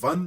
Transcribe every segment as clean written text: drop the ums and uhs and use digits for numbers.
1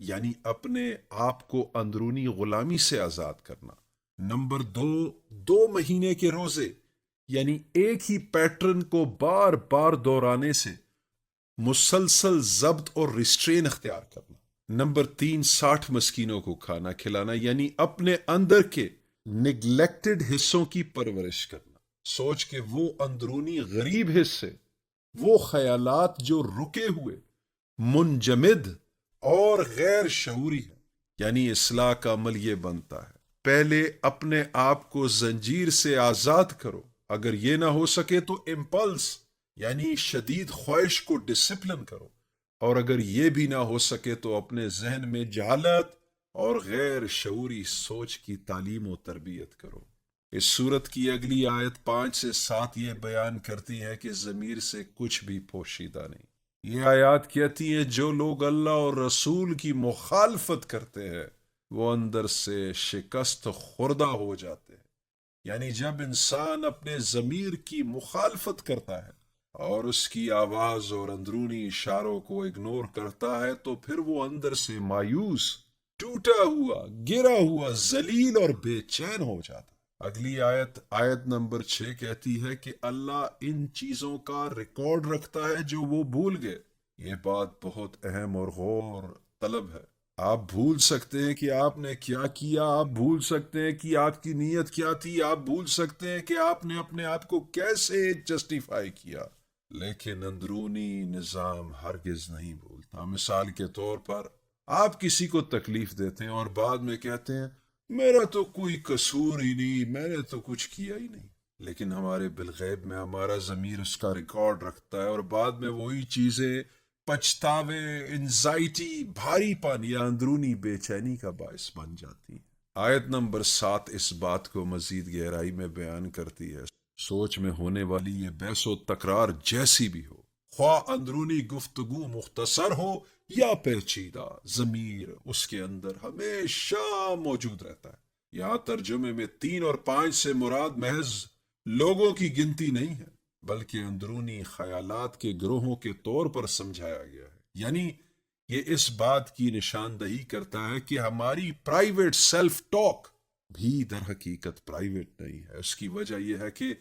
یعنی اپنے آپ کو اندرونی غلامی سے آزاد کرنا۔ نمبر 2، 2 مہینے کے روزے، یعنی ایک ہی پیٹرن کو بار بار دہرانے سے مسلسل ضبط اور ریسٹرین اختیار کرنا۔ نمبر 3، 60 مسکینوں کو کھانا کھلانا، یعنی اپنے اندر کے نگلیکٹڈ حصوں کی پرورش کرنا۔ سوچ کے وہ اندرونی غریب حصے، وہ خیالات جو رکے ہوئے، منجمد اور غیر شعوری ہے، یعنی اصلاح کا عمل یہ بنتا ہے پہلے اپنے آپ کو زنجیر سے آزاد کرو، اگر یہ نہ ہو سکے تو امپلس یعنی شدید خواہش کو ڈسپلن کرو، اور اگر یہ بھی نہ ہو سکے تو اپنے ذہن میں جہالت اور غیر شعوری سوچ کی تعلیم و تربیت کرو۔ اس صورت کی اگلی آیت 5 سے 7 یہ بیان کرتی ہے کہ ضمیر سے کچھ بھی پوشیدہ نہیں۔ یہ آیات کہتی ہیں جو لوگ اللہ اور رسول کی مخالفت کرتے ہیں وہ اندر سے شکست خوردہ ہو جاتے ہیں۔ یعنی جب انسان اپنے ضمیر کی مخالفت کرتا ہے اور اس کی آواز اور اندرونی اشاروں کو اگنور کرتا ہے تو پھر وہ اندر سے مایوس، ٹوٹا ہوا، گرا ہوا، ذلیل اور بے چین ہو جاتا ہے۔ اگلی آیت نمبر 6 کہتی ہے کہ اللہ ان چیزوں کا ریکارڈ رکھتا ہے جو وہ بھول گئے۔ یہ بات بہت اہم اور غور طلب ہے۔ آپ بھول سکتے ہیں کہ آپ نے کیا کیا، آپ بھول سکتے ہیں کہ آپ کی نیت کیا تھی، آپ بھول سکتے ہیں کہ آپ نے اپنے آپ کو کیسے جسٹیفائی کیا، لیکن اندرونی نظام ہرگز نہیں بھولتا۔ مثال کے طور پر آپ کسی کو تکلیف دیتے ہیں اور بعد میں کہتے ہیں میرا تو کوئی قصور ہی نہیں، میں نے تو کچھ کیا ہی نہیں، لیکن ہمارے بالغیب میں ہمارا ضمیر اس کا ریکارڈ رکھتا ہے اور بعد میں وہی چیزیں پچھتاوے، انزائٹی، بھاری پن یا اندرونی بے چینی کا باعث بن جاتی ہیں۔ آیت نمبر 7 اس بات کو مزید گہرائی میں بیان کرتی ہے۔ سوچ میں ہونے والی یہ بحث و تکرار جیسی بھی ہو، خواہ اندرونی گفتگو مختصر ہو یا پیچیدہ، ضمیر اس کے اندر ہمیشہ موجود رہتا ہے۔ یہاں ترجمے میں 3 اور 5 سے مراد محض لوگوں کی گنتی نہیں ہے بلکہ اندرونی خیالات کے گروہوں کے طور پر سمجھایا گیا ہے۔ یعنی یہ اس بات کی نشاندہی کرتا ہے کہ ہماری پرائیویٹ سیلف ٹاک بھی در حقیقت پرائیویٹ نہیں ہے۔ اس کی وجہ یہ ہے کہ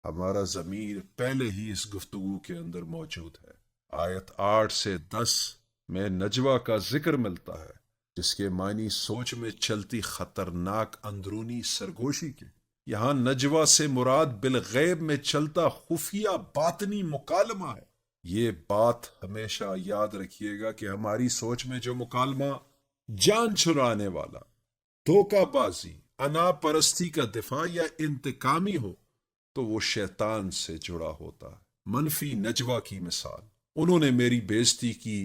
ہمارا ضمیر پہلے ہی اس گفتگو کے اندر موجود ہے۔ آیت 8 سے 10 میں نجوہ کا ذکر ملتا ہے جس کے معنی سوچ میں چلتی خطرناک اندرونی سرگوشی کے۔ یہاں نجوہ سے مراد بالغیب میں چلتا خفیہ باطنی مکالمہ ہے۔ یہ بات ہمیشہ یاد رکھیے گا کہ ہماری سوچ میں جو مکالمہ جان چھڑانے والا، دھوکہ بازی، انا پرستی کا دفاع یا انتقامی ہو تو وہ شیطان سے جڑا ہوتا ہے۔ منفی نجوہ کی مثال، انہوں نے میری بے عزتی کی،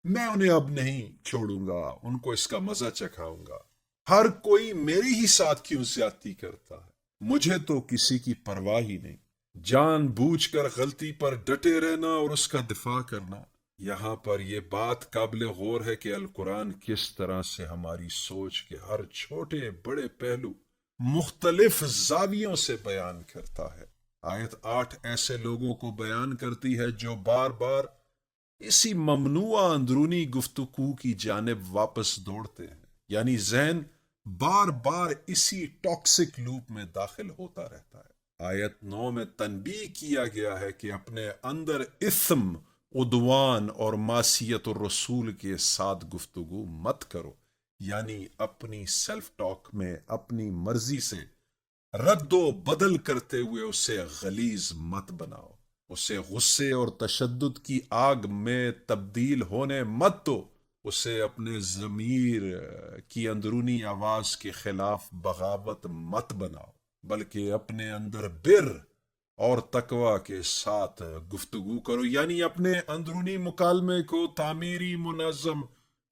میں انہیں اب نہیں چھوڑوں گا، ان کو اس کا مزہ چکھاؤں گا، ہر کوئی میرے ہی ساتھ کیوں زیادتی کرتا ہے، مجھے تو کسی کی پرواہ ہی نہیں، جان بوجھ کر غلطی پر ڈٹے رہنا اور اس کا دفاع کرنا۔ یہاں پر یہ بات قابل غور ہے کہ القرآن کس طرح سے ہماری سوچ کے ہر چھوٹے بڑے پہلو مختلف زاویوں سے بیان کرتا ہے۔ آیت 8 ایسے لوگوں کو بیان کرتی ہے جو بار بار اسی ممنوع اندرونی گفتگو کی جانب واپس دوڑتے ہیں، یعنی ذہن بار بار اسی ٹاکسک لوپ میں داخل ہوتا رہتا ہے۔ آیت 9 میں تنبیہ کیا گیا ہے کہ اپنے اندر اثم، عدوان اور معصیت الرسول کے ساتھ گفتگو مت کرو، یعنی اپنی سیلف ٹاک میں اپنی مرضی سے رد و بدل کرتے ہوئے اسے غلیظ مت بناؤ، اسے غصے اور تشدد کی آگ میں تبدیل ہونے مت دو، اسے اپنے ضمیر کی اندرونی آواز کے خلاف بغاوت مت بناؤ، بلکہ اپنے اندر بر اور تقوی کے ساتھ گفتگو کرو، یعنی اپنے اندرونی مکالمے کو تعمیری، منظم،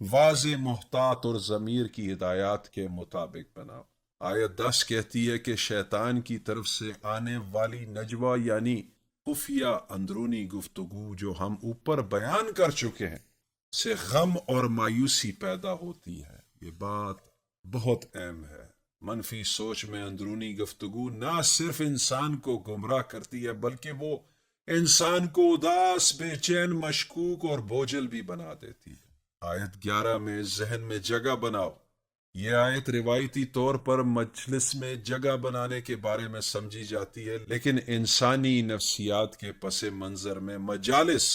واضح، محتاط اور ضمیر کی ہدایات کے مطابق بناؤ۔ آیت 10 کہتی ہے کہ شیطان کی طرف سے آنے والی نجوہ یعنی خفیہ اندرونی گفتگو جو ہم اوپر بیان کر چکے ہیں سے غم اور مایوسی پیدا ہوتی ہے۔ یہ بات بہت اہم ہے۔ منفی سوچ میں اندرونی گفتگو نہ صرف انسان کو گمراہ کرتی ہے بلکہ وہ انسان کو اداس، بے چین، مشکوک اور بوجھل بھی بنا دیتی ہے۔ آیت 11 میں ذہن میں جگہ بناؤ. یہ آیت روایتی طور پر مجلس میں جگہ بنانے کے بارے میں سمجھی جاتی ہے، لیکن انسانی نفسیات کے پس منظر میں مجالس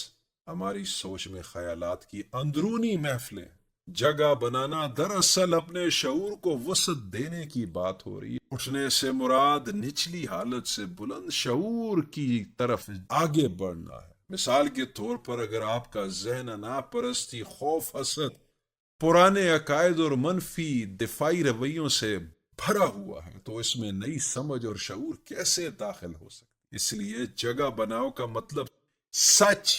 ہماری سوچ میں خیالات کی اندرونی محفلیں. جگہ بنانا دراصل اپنے شعور کو وسعت دینے کی بات ہو رہی ہے. اٹھنے سے مراد نچلی حالت سے بلند شعور کی طرف آگے بڑھنا ہے. مثال کے طور پر اگر آپ کا ذہن انا پرستی، خوف، حسد، پرانے عقائد اور منفی دفاعی رویوں سے بھرا ہوا ہے تو اس میں نئی سمجھ اور شعور کیسے داخل ہو سکتی؟ اس لیے جگہ بناؤ کا مطلب سچ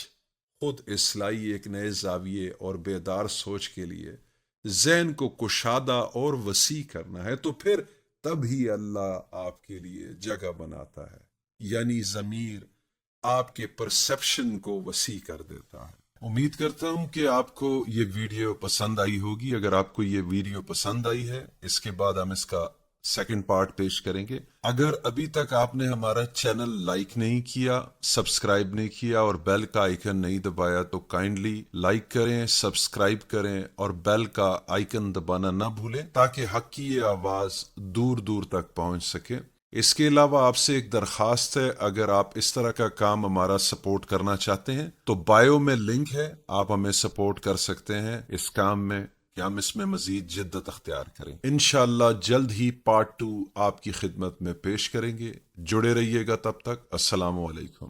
خود اصلاحی ایک نئے زاویے اور بیدار سوچ کے لیے ذہن کو کشادہ اور وسیع کرنا ہے. تو پھر تبھی اللہ آپ کے لیے جگہ بناتا ہے، یعنی ضمیر آپ کے پرسپشن کو وسیع کر دیتا ہے. امید کرتا ہوں کہ آپ کو یہ ویڈیو پسند آئی ہوگی. اگر آپ کو یہ ویڈیو پسند آئی ہے، اس کے بعد ہم اس کا سیکنڈ پارٹ پیش کریں گے. اگر ابھی تک آپ نے ہمارا چینل لائک نہیں کیا، سبسکرائب نہیں کیا اور بیل کا آئیکن نہیں دبایا تو کائنڈلی لائک کریں، سبسکرائب کریں اور بیل کا آئیکن دبانا نہ بھولیں تاکہ حق کی یہ آواز دور دور تک پہنچ سکے. اس کے علاوہ آپ سے ایک درخواست ہے، اگر آپ اس طرح کا کام ہمارا سپورٹ کرنا چاہتے ہیں تو بائیو میں لنک ہے، آپ ہمیں سپورٹ کر سکتے ہیں اس کام میں کہ ہم اس میں مزید جدت اختیار کریں. انشاءاللہ جلد ہی پارٹ 2 آپ کی خدمت میں پیش کریں گے. جڑے رہیے گا. تب تک السلام علیکم.